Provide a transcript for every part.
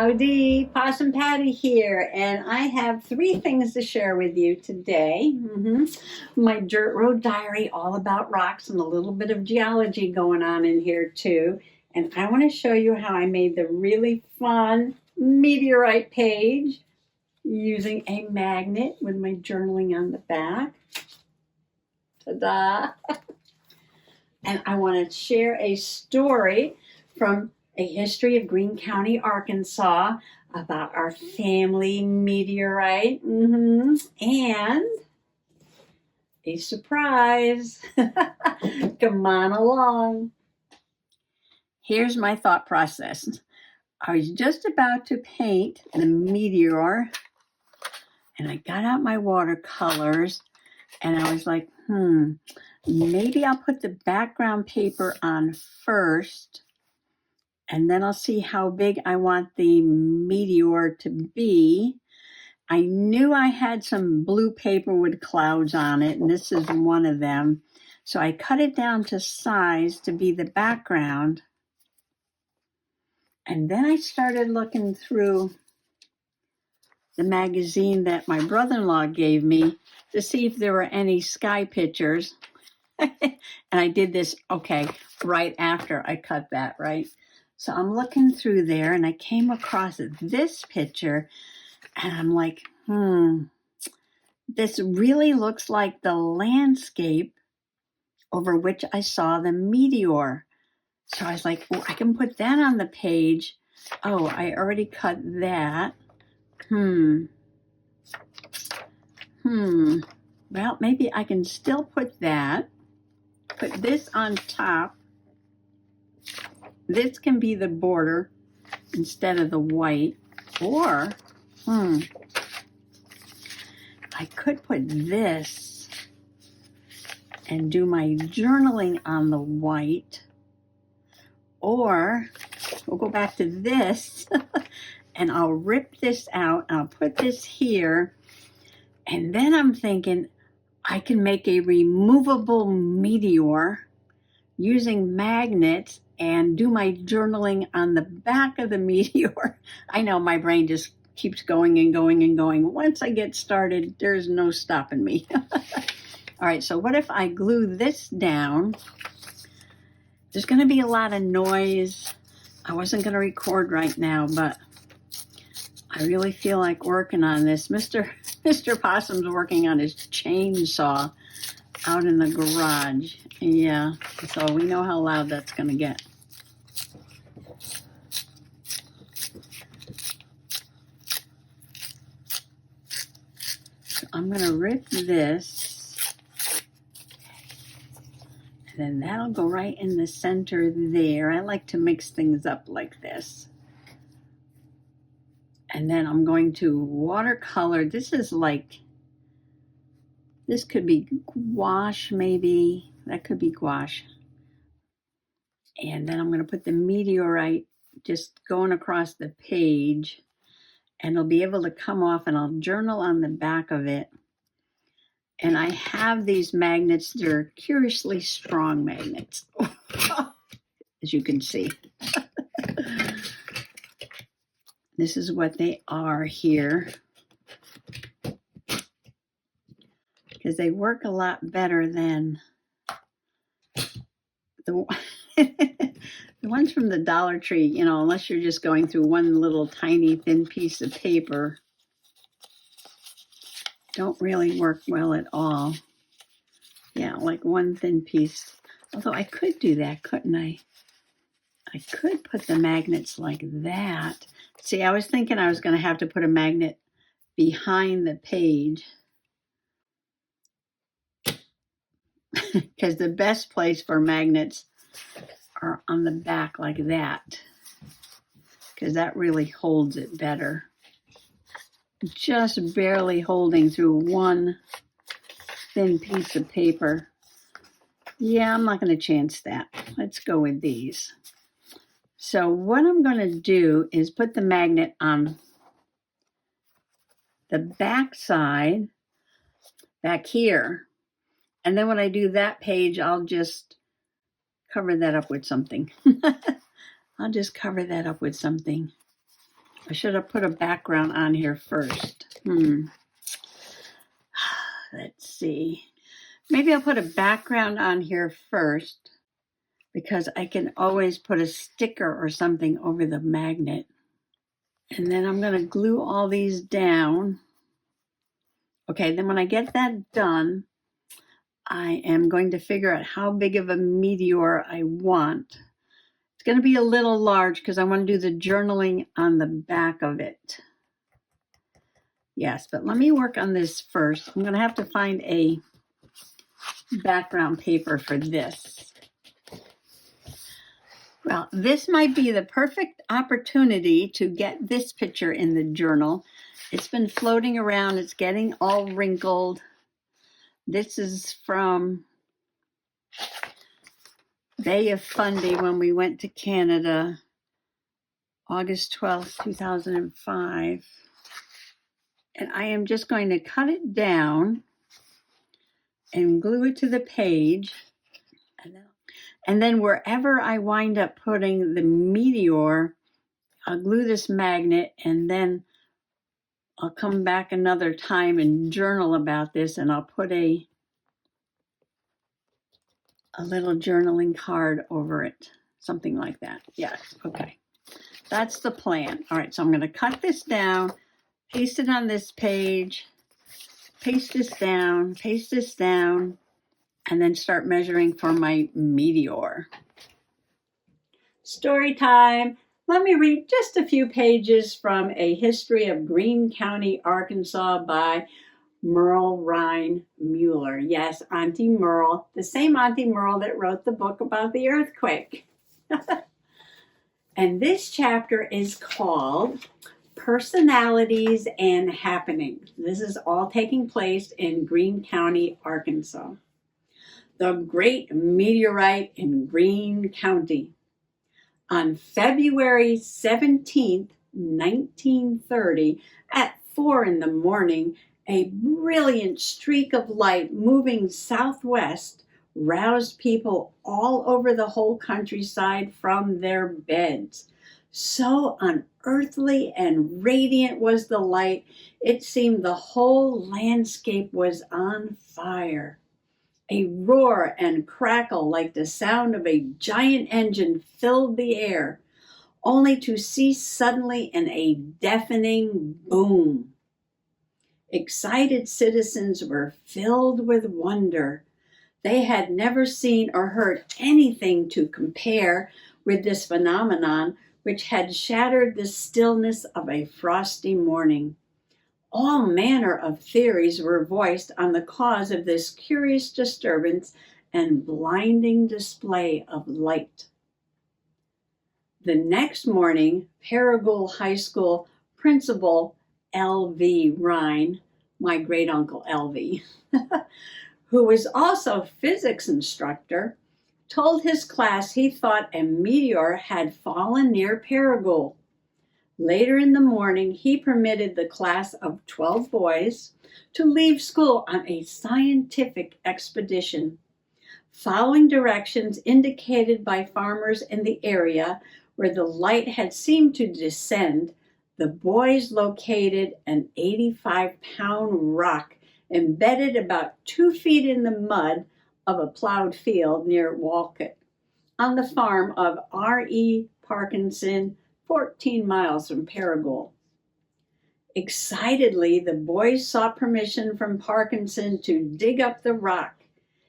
Howdy, Possum Patty here, and I have 3 things to share with you today. My dirt road diary, all about rocks and a little bit of geology going on in here too. And I want to show you how I made the really fun meteorite page using a magnet with my journaling on the back. Ta-da! And I want to share a story from A History of Greene County, Arkansas, about our family meteorite. And a surprise. Come on along. Here's my thought process. I was just about to paint the meteor, and I got out my watercolors, and I was like, maybe I'll put the background paper on first, and then I'll see how big I want the meteor to be. I knew I had some blue paper with clouds on it, and this is one of them. So I cut it down to size to be the background. And then I started looking through the magazine that my brother-in-law gave me to see if there were any sky pictures. And I did this, right after I cut that, right? So I'm looking through there, and I came across this picture, and I'm like, this really looks like the landscape over which I saw the meteor. So I was like, I can put that on the page. Oh, I already cut that. Well, maybe I can still put that. Put this on top. This can be the border instead of the white. Or, I could put this and do my journaling on the white. Or we'll go back to this and I'll rip this out. I'll put this here. And then I'm thinking I can make a removable meteor using magnets and do my journaling on the back of the meteor. I know my brain just keeps going and going and going. Once I get started, there's no stopping me. All right, so what if I glue this down? There's going to be a lot of noise. I wasn't going to record right now, but I really feel like working on this. Mr. Possum's working on his chainsaw out in the garage. Yeah, so we know how loud that's going to get. So I'm going to rip this. And then that'll go right in the center there. I like to mix things up like this. And then I'm going to watercolor. This could be gouache maybe. That could be gouache. And then I'm going to put the meteorite just going across the page. And it'll be able to come off, and I'll journal on the back of it. And I have these magnets. They're curiously strong magnets, as you can see. This is what they are here. Because they work a lot better than the ones from the Dollar Tree, unless you're just going through one little tiny thin piece of paper. Don't really work well at all. Yeah, like one thin piece. Although I could do that, couldn't I? I could put the magnets like that. See, I was thinking I was going to have to put a magnet behind the page. Because the best place for magnets are on the back like that. Because that really holds it better. Just barely holding through one thin piece of paper. Yeah, I'm not going to chance that. Let's go with these. So what I'm going to do is put the magnet on the back side, back here. And then when I do that page, I'll just cover that up with something. I'll just cover that up with something. I should have put a background on here first. Let's see. Maybe I'll put a background on here first because I can always put a sticker or something over the magnet. And then I'm going to glue all these down. Okay, then when I get that done, I am going to figure out how big of a meteor I want. It's going to be a little large because I want to do the journaling on the back of it. Yes, but let me work on this first. I'm going to have to find a background paper for this. Well, this might be the perfect opportunity to get this picture in the journal. It's been floating around. It's getting all wrinkled. This is from Bay of Fundy when we went to Canada, August 12th, 2005. And I am just going to cut it down and glue it to the page. And then wherever I wind up putting the meteor, I'll glue this magnet, and then I'll come back another time and journal about this, and I'll put a little journaling card over it, something like that. Yes, okay. That's the plan. All right, so I'm going to cut this down, paste it on this page, paste this down, and then start measuring for my meteor. Story time. Let me read just a few pages from A History of Greene County, Arkansas by Merle Rhine Mueller. Yes, Auntie Merle, the same Auntie Merle that wrote the book about the earthquake. And this chapter is called Personalities and Happenings. This is all taking place in Greene County, Arkansas. The Great Meteorite in Greene County. On February 17th, 1930, at 4 in the morning, a brilliant streak of light moving southwest roused people all over the whole countryside from their beds. So unearthly and radiant was the light, it seemed the whole landscape was on fire. A roar and crackle like the sound of a giant engine filled the air, only to cease suddenly in a deafening boom. Excited citizens were filled with wonder. They had never seen or heard anything to compare with this phenomenon, which had shattered the stillness of a frosty morning. All manner of theories were voiced on the cause of this curious disturbance and blinding display of light. The next morning, Paragould High School Principal L.V. Rhine, my great-uncle L.V., who was also physics instructor, told his class he thought a meteor had fallen near Paragould. Later in the morning, he permitted the class of 12 boys to leave school on a scientific expedition. Following directions indicated by farmers in the area where the light had seemed to descend, the boys located an 85-pound rock embedded about 2 feet in the mud of a plowed field near Walcott, on the farm of R.E. Parkinson, 14 miles from Paragould. Excitedly, the boys sought permission from Parkinson to dig up the rock.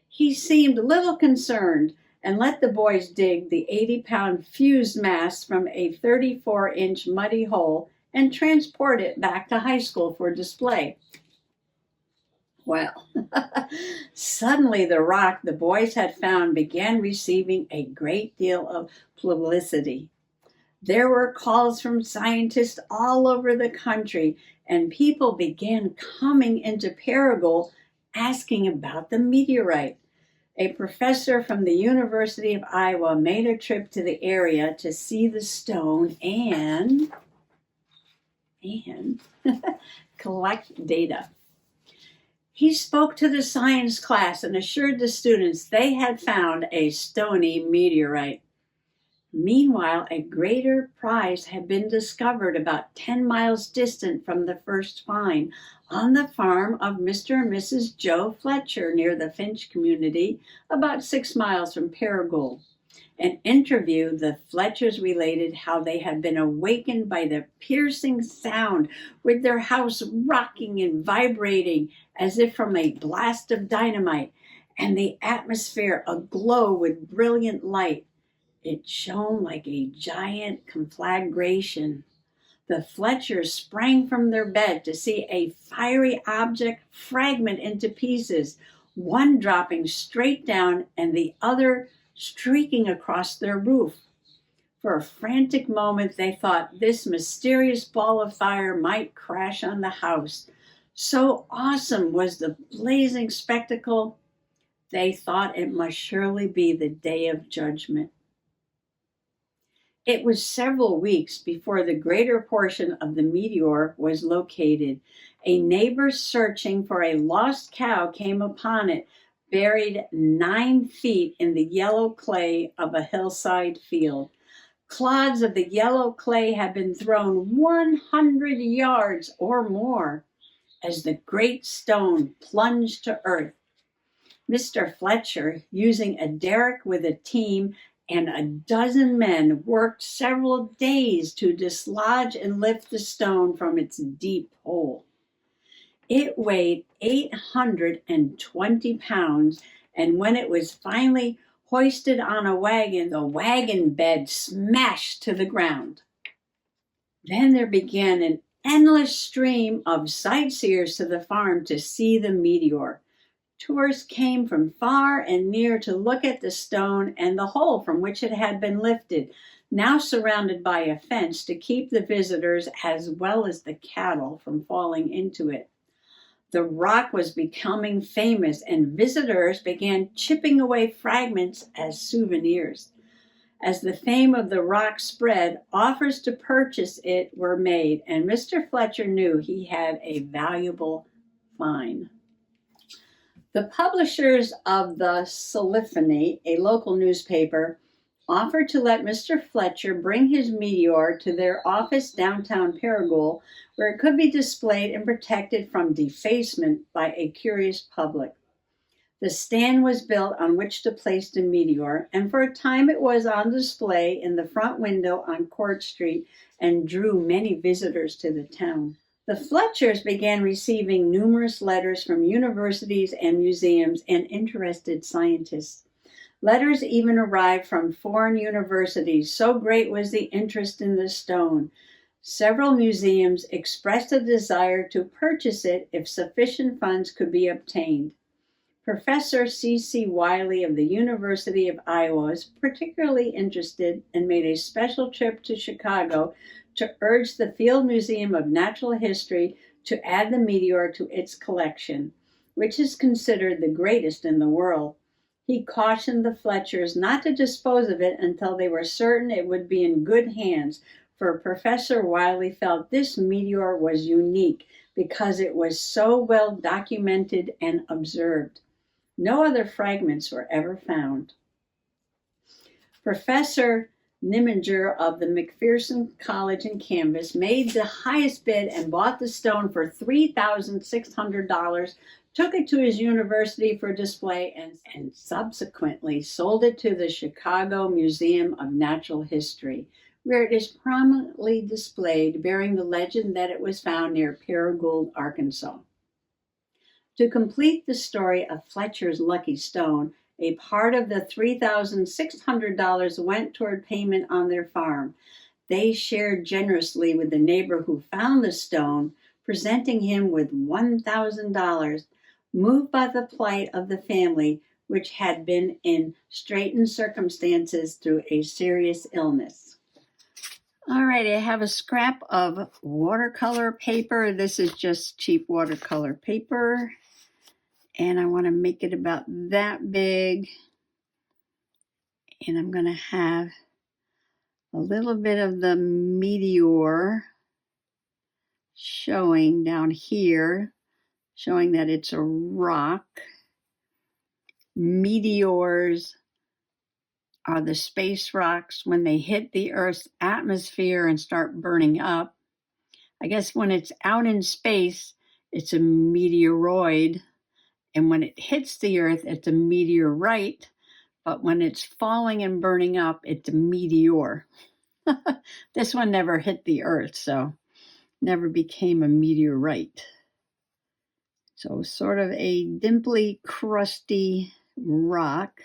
He seemed little concerned and let the boys dig the 80-pound fused mass from a 34-inch muddy hole and transport it back to high school for display. Well, suddenly the rock the boys had found began receiving a great deal of publicity. There were calls from scientists all over the country, and people began coming into Paragould asking about the meteorite. A professor from the University of Iowa made a trip to the area to see the stone and collect data. He spoke to the science class and assured the students they had found a stony meteorite. Meanwhile, a greater prize had been discovered about 10 miles distant from the first find on the farm of Mr. and Mrs. Joe Fletcher near the Finch community, about 6 miles from Paragould. An interview, the Fletchers related how they had been awakened by the piercing sound, with their house rocking and vibrating as if from a blast of dynamite, and the atmosphere aglow with brilliant light. It shone like a giant conflagration. The Fletchers sprang from their bed to see a fiery object fragment into pieces, one dropping straight down and the other streaking across their roof. For a frantic moment, they thought this mysterious ball of fire might crash on the house. So awesome was the blazing spectacle, they thought it must surely be the day of judgment. It was several weeks before the greater portion of the meteor was located. A neighbor searching for a lost cow came upon it, buried 9 feet in the yellow clay of a hillside field. Clods of the yellow clay had been thrown 100 yards or more as the great stone plunged to earth. Mr. Fletcher, using a derrick with a team and a dozen men, worked several days to dislodge and lift the stone from its deep hole. It weighed 820 pounds, and when it was finally hoisted on a wagon, the wagon bed smashed to the ground. Then there began an endless stream of sightseers to the farm to see the meteor. Tourists came from far and near to look at the stone and the hole from which it had been lifted, now surrounded by a fence to keep the visitors as well as the cattle from falling into it. The rock was becoming famous, and visitors began chipping away fragments as souvenirs. As the fame of the rock spread, offers to purchase it were made, and Mr. Fletcher knew he had a valuable find. The publishers of the Symphony, a local newspaper, offered to let Mr. Fletcher bring his meteor to their office downtown Paragould, where it could be displayed and protected from defacement by a curious public. The stand was built on which to place the meteor, and for a time it was on display in the front window on Court Street and drew many visitors to the town. The Fletchers began receiving numerous letters from universities and museums and interested scientists. Letters even arrived from foreign universities, so great was the interest in the stone. Several museums expressed a desire to purchase it if sufficient funds could be obtained. Professor C.C. Wiley of the University of Iowa was particularly interested and made a special trip to Chicago to urge the Field Museum of Natural History to add the meteor to its collection, which is considered the greatest in the world. He cautioned the Fletchers not to dispose of it until they were certain it would be in good hands, for Professor Wiley felt this meteor was unique because it was so well documented and observed. No other fragments were ever found. Professor Niminger of the McPherson College in Canvas made the highest bid and bought the stone for $3,600, took it to his university for display, and subsequently sold it to the Chicago Museum of Natural History, where it is prominently displayed, bearing the legend that it was found near Paragould, Arkansas. To complete the story of Fletcher's lucky stone, a part of the $3,600 went toward payment on their farm. They shared generously with the neighbor who found the stone, presenting him with $1,000, moved by the plight of the family, which had been in straitened circumstances through a serious illness. All right, I have a scrap of watercolor paper. This is just cheap watercolor paper. And I want to make it about that big. And I'm going to have a little bit of the meteor showing down here, showing that it's a rock. Meteors are the space rocks when they hit the Earth's atmosphere and start burning up. I guess when it's out in space, it's a meteoroid. And when it hits the Earth, it's a meteorite. But when it's falling and burning up, it's a meteor. This one never hit the Earth, so never became a meteorite. So sort of a dimply, crusty rock.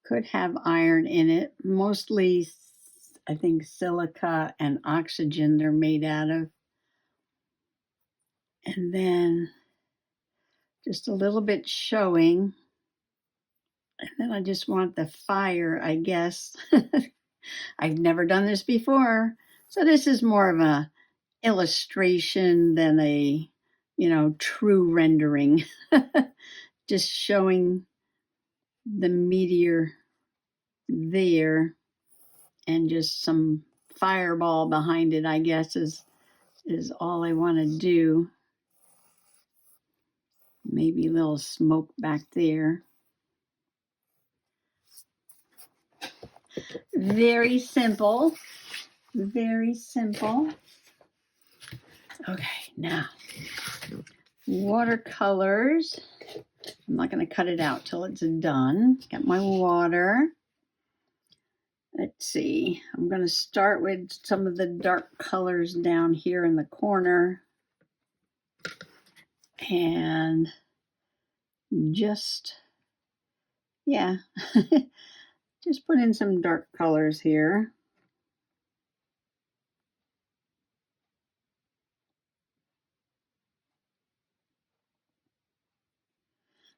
Could have iron in it. Mostly, I think, silica and oxygen they're made out of. And then just a little bit showing. And then I just want the fire, I guess. I've never done this before. So this is more of a illustration than a, true rendering. Just showing the meteor there and just some fireball behind it, I guess, is all I want to do. Maybe a little smoke back there. Very simple. Very simple. Okay, now watercolors. I'm not going to cut it out till it's done. Got my water. Let's see. I'm going to start with some of the dark colors down here in the corner. And just, just put in some dark colors here.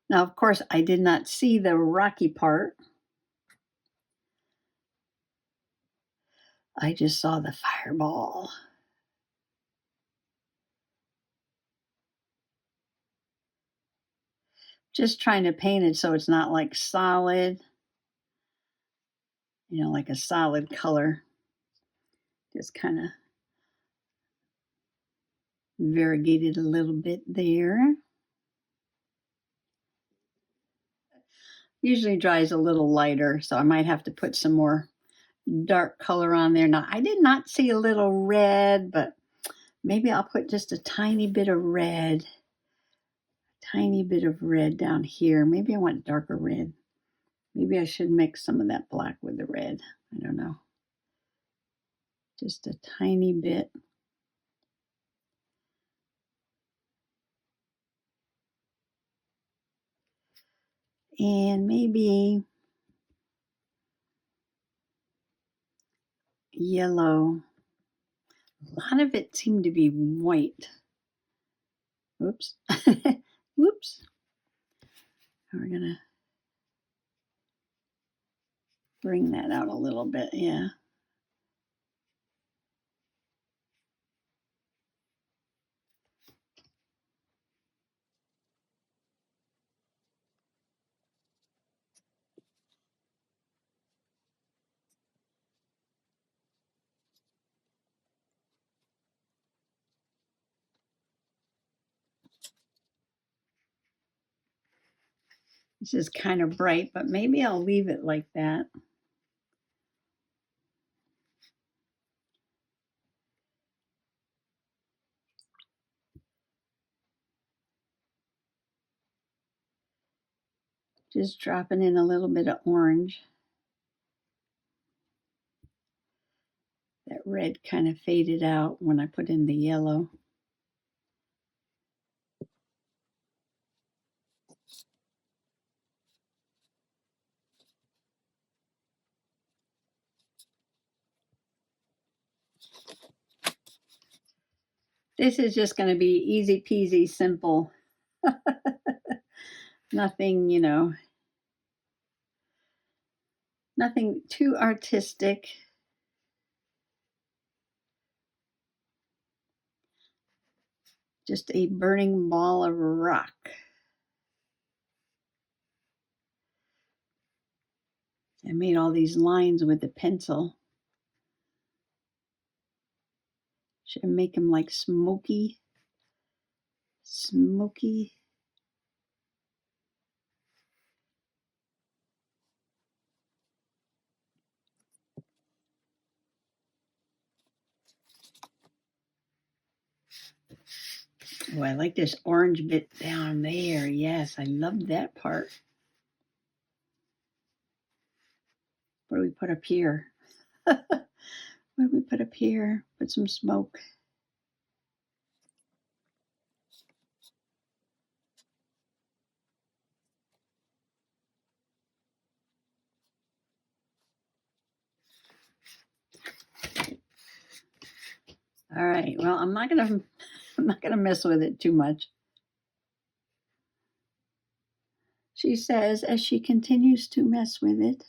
Now, of course, I did not see the rocky part. I just saw the fireball. Just trying to paint it so it's not like solid, like a solid color. Just kind of variegated a little bit there. Usually dries a little lighter, so I might have to put some more dark color on there. Now, I did not see a little red, but maybe I'll put just a tiny bit of red. Tiny bit of red down here. Maybe I want darker red. Maybe I should mix some of that black with the red. I don't know. Just a tiny bit. And maybe yellow. A lot of it seemed to be white. Whoops. Whoops. We're going to bring that out a little bit. Yeah. This is kind of bright, but maybe I'll leave it like that. Just dropping in a little bit of orange. That red kind of faded out when I put in the yellow. This is just going to be easy peasy, simple. Nothing, nothing too artistic. Just a burning ball of rock. I made all these lines with the pencil. Should I make them like smoky? Smoky. Oh, I like this orange bit down there. Yes, I love that part. What do we put up here? What do we put up here? Put some smoke. All right. Well, I'm not gonna mess with it too much. She says as she continues to mess with it.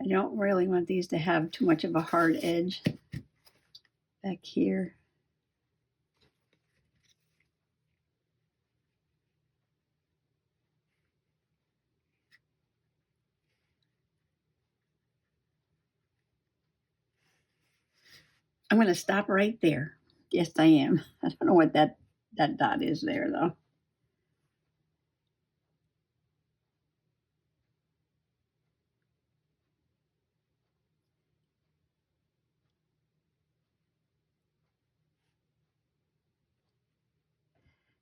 I don't really want these to have too much of a hard edge back here. I'm going to stop right there. Yes, I am. I don't know what that dot is there, though.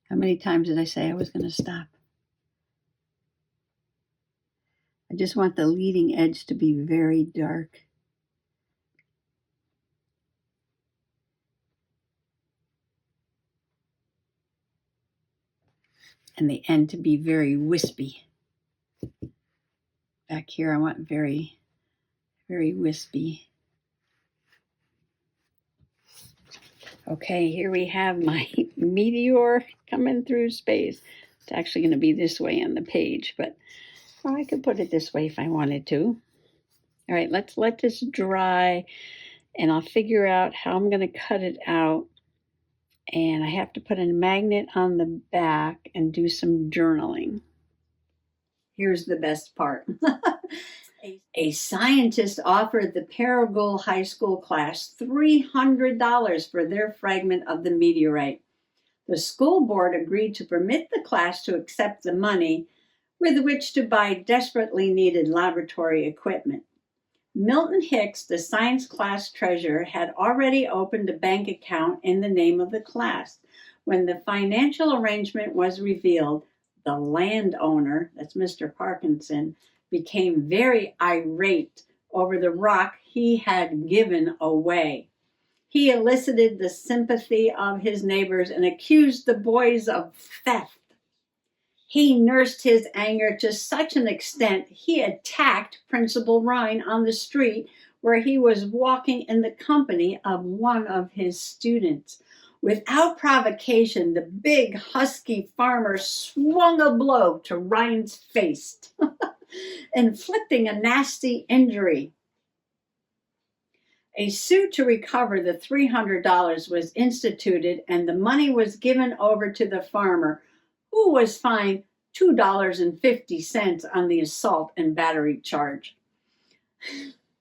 How many times did I say I was going to stop? I just want the leading edge to be very dark. And the end to be very wispy. Back here, I want very, very wispy. Okay, here we have my meteor coming through space. It's actually going to be this way on the page, but I could put it this way if I wanted to. All right, let's let this dry, and I'll figure out how I'm going to cut it out. And I have to put a magnet on the back and do some journaling. Here's the best part. A scientist offered the Paragould High School class $300 for their fragment of the meteorite. The school board agreed to permit the class to accept the money with which to buy desperately needed laboratory equipment. Milton Hicks, the science class treasurer, had already opened a bank account in the name of the class. When the financial arrangement was revealed, the landowner, that's Mr. Parkinson, became very irate over the rock he had given away. He elicited the sympathy of his neighbors and accused the boys of theft. He nursed his anger to such an extent he attacked Principal Rhine on the street where he was walking in the company of one of his students. Without provocation, the big husky farmer swung a blow to Rhine's face, inflicting a nasty injury. A suit to recover the $300 was instituted, and the money was given over to the farmer, who was fined $2.50 on the assault and battery charge.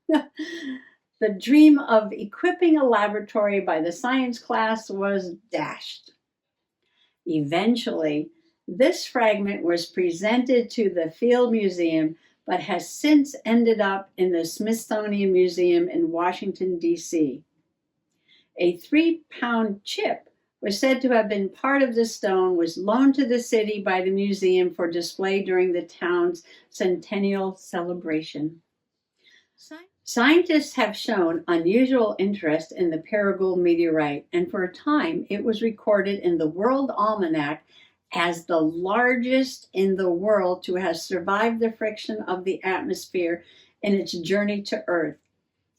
The dream of equipping a laboratory by the science class was dashed. Eventually, this fragment was presented to the Field Museum, but has since ended up in the Smithsonian Museum in Washington, D.C. A 3-pound chip was said to have been part of the stone, was loaned to the city by the museum for display during the town's centennial celebration. Scientists have shown unusual interest in the Paragould meteorite, and for a time it was recorded in the World Almanac as the largest in the world to have survived the friction of the atmosphere in its journey to Earth.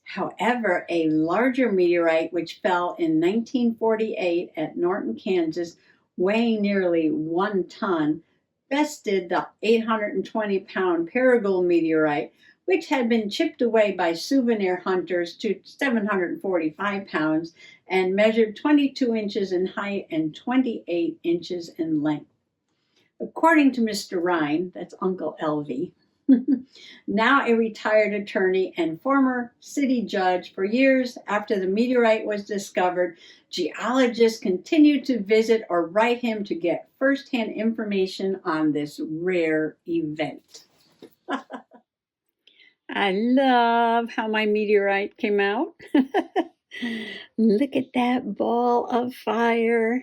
However, a larger meteorite, which fell in 1948 at Norton, Kansas, weighing nearly 1 ton, bested the 820-pound Paragould meteorite, which had been chipped away by souvenir hunters to 745 pounds and measured 22 inches in height and 28 inches in length. According to Mr. Rhine, that's Uncle Elvie, now a retired attorney and former city judge, for years after the meteorite was discovered, geologists continued to visit or write him to get firsthand information on this rare event. I love how my meteorite came out. Look at that ball of fire.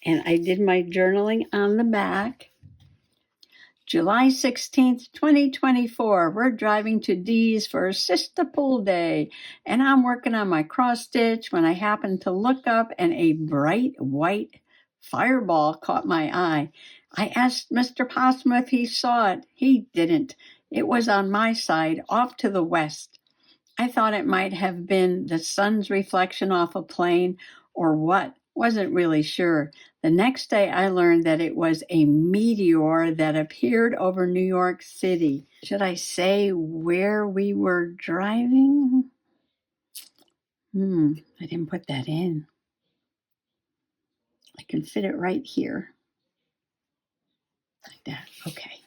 And I did my journaling on the back. July 16th, 2024, we're driving to Dee's for Sister Pool Day, and I'm working on my cross stitch when I happened to look up and a bright white fireball caught my eye. I asked Mr. Possum if he saw it. He didn't. It was on my side, off to the west. I thought it might have been the sun's reflection off a plane or what. Wasn't really sure. The next day I learned that it was a meteor that appeared over New York City. Should I say where we were driving? I didn't put that in. I can fit it right here. Like that. Okay.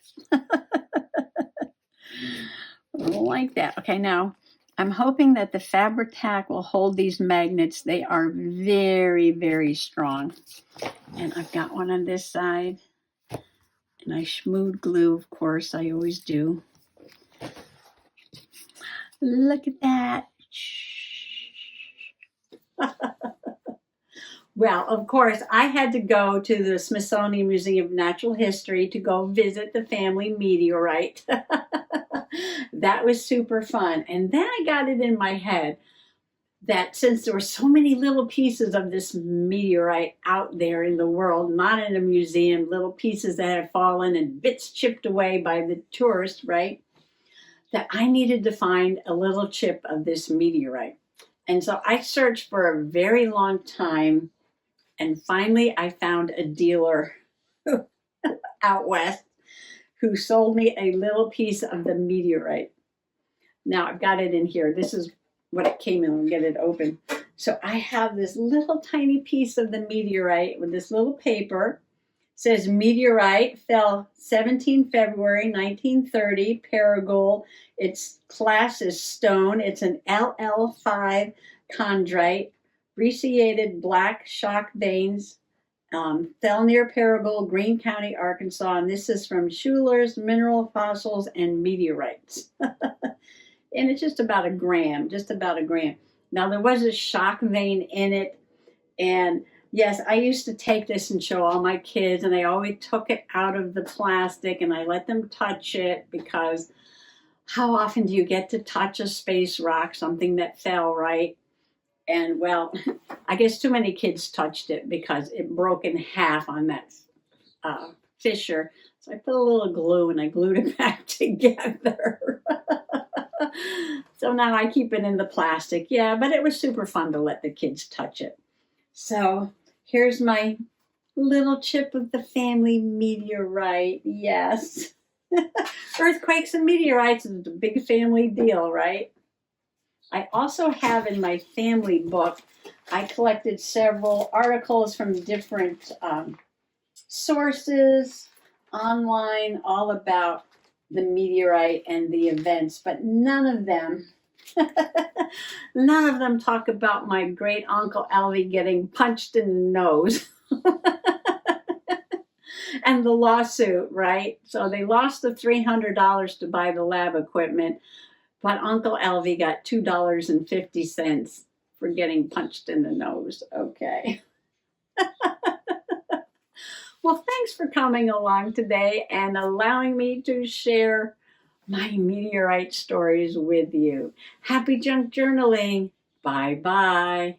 Like that. Okay, now I'm hoping that the Fabri-Tac will hold these magnets. They are very, very strong. And I've got one on this side. And I schmood glue, of course, I always do. Look at that. Well, of course, I had to go to the Smithsonian Museum of Natural History to go visit the family meteorite. That was super fun. And then I got it in my head that since there were so many little pieces of this meteorite out there in the world, not in a museum, little pieces that had fallen and bits chipped away by the tourists, right? That I needed to find a little chip of this meteorite. And so I searched for a very long time. And finally, I found a dealer out west who sold me a little piece of the meteorite. Now I've got it in here. This is what it came in. I'll get it open. So I have this little tiny piece of the meteorite with this little paper. It says meteorite fell 17 February 1930, Paragould. Its class is stone. It's an LL5 chondrite. Brecciated black shock veins, fell near Paragould, Greene County, Arkansas, and this is from Schuler's Mineral Fossils and Meteorites. And it's just about a gram. Now, there was a shock vein in it, and yes, I used to take this and show all my kids, and I always took it out of the plastic, and I let them touch it, because how often do you get to touch a space rock, something that fell, right? And, well, I guess too many kids touched it because it broke in half on that fissure. So I put a little glue and I glued it back together. So now I keep it in the plastic. Yeah, but it was super fun to let the kids touch it. So here's my little chip of the family meteorite. Yes. Earthquakes and meteorites is a big family deal, right? I also have in my family book, I collected several articles from different sources online all about the meteorite and the events, but none of them talk about my great Uncle Elvie getting punched in the nose. And the lawsuit, right? So they lost the $300 to buy the lab equipment. But Uncle Elvie got $2.50 for getting punched in the nose. Okay. Well, thanks for coming along today and allowing me to share my meteorite stories with you. Happy junk journaling. Bye-bye.